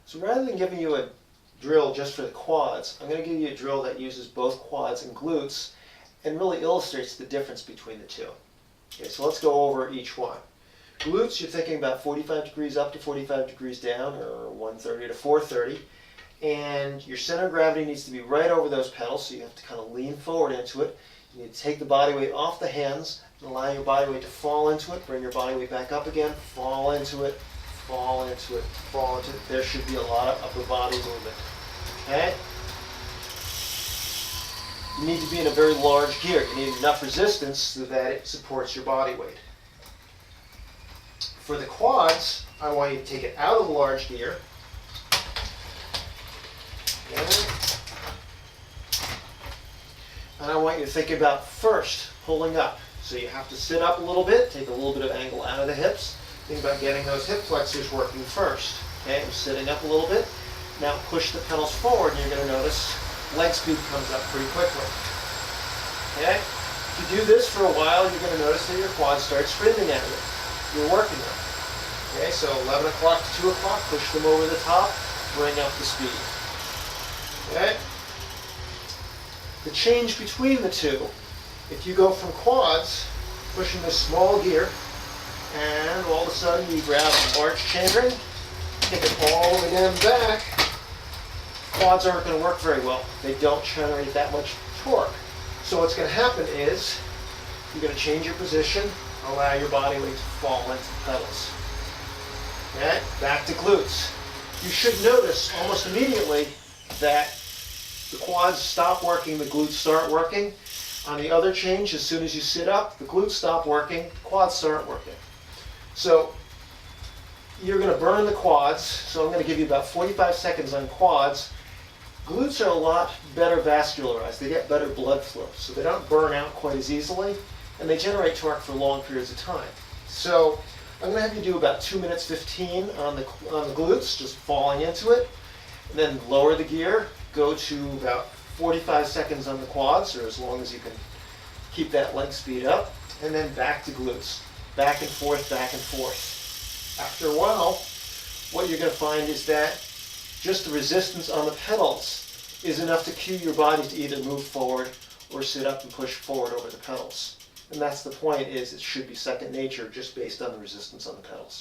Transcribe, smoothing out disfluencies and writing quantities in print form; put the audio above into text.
So rather than giving you a drill just for the quads, I'm going to give you a drill that uses both quads and glutes and really illustrates the difference between the two. Okay, so let's go over each one. Glutes, you're thinking about 45 degrees up to 45 degrees down, or 130 to 430. And your center of gravity needs to be right over those pedals, so you have to kind of lean forward into it. You need to take the body weight off the hands and allow your body weight to fall into it. Bring your body weight back up again, fall into it, fall into it, fall into it. There should be a lot of upper body movement. Okay? You need to be in a very large gear. You need enough resistance so that it supports your body weight. For the quads, I want you to take it out of the large gear. And I want you to think about first pulling up. So you have to sit up a little bit, take a little bit of angle out of the hips. Think about getting those hip flexors working first. Okay, I'm sitting up a little bit. Now push the pedals forward and you're going to notice leg speed comes up pretty quickly. Okay? If you do this for a while, you're going to notice that your quads start screaming at you. You're working them. Okay, so 11 o'clock to 2 o'clock, push them over the top, bring up the speed. Okay? The change between the two, if you go from quads, pushing this small gear, and all of a sudden you grab an arch chainring, kick it all the way down the back, quads aren't going to work very well. They don't generate that much torque. So what's going to happen is you're going to change your position, allow your body weight to fall into the pedals. Okay, back to glutes. You should notice almost immediately that the quads stop working, the glutes start working. On the other change, as soon as you sit up, the glutes stop working, the quads start working. So you're going to burn the quads, so I'm going to give you about 45 seconds on quads. Glutes are a lot better vascularized. They get better blood flow, so they don't burn out quite as easily, and they generate torque for long periods of time. So I'm going to have you do about 2 minutes 15 on the glutes, just falling into it, and then lower the gear, go to about 45 seconds on the quads, or as long as you can keep that leg speed up, and then back to glutes, back and forth, back and forth. After a while, what you're going to find is that just the resistance on the pedals is enough to cue your body to either move forward or sit up and push forward over the pedals. And that's the point, is it should be second nature just based on the resistance on the pedals.